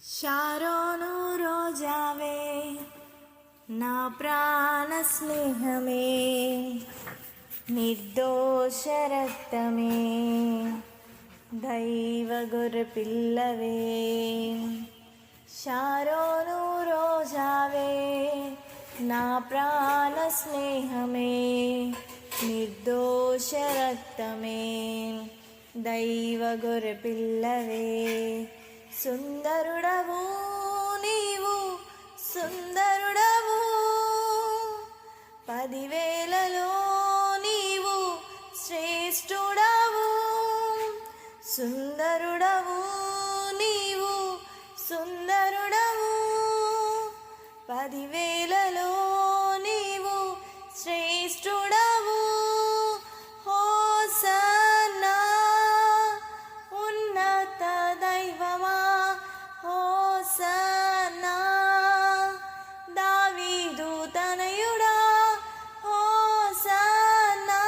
Sharon రోజావే నా ప్రాణ స్నేహమే, నిర్దోష రక్తమే, దైవ గొర్రెపిల్లవే. షారోను రోజావే నా ప్రాణ స్నేహమే, నిర్దోష రక్తమే, దైవ గొర్రెపిల్లవే. సుందరుడవు నీవు, సుందరుడవు, 10,000లో నీవు శ్రేష్ఠుడవు. సుందరుడవు నీవు, సుందరుడవు, 10,000లో నీవు శ్రేష్ఠుడవు. హోసన్నా ఉన్నత దైవమా, హోసన్నా దావీదు తనయుడా, హోసన్నా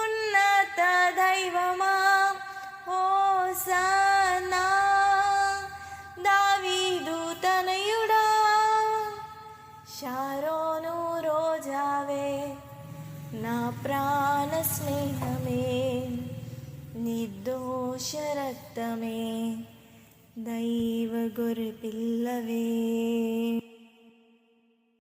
ఉన్నత దైవమా, హోసన్నా దావీదు తనయుడా. షారోను రోజావే నా ప్రాణ స్నేహమే, నిర్దోష రక్తమే, దైవ గొర్రెపిల్లవే.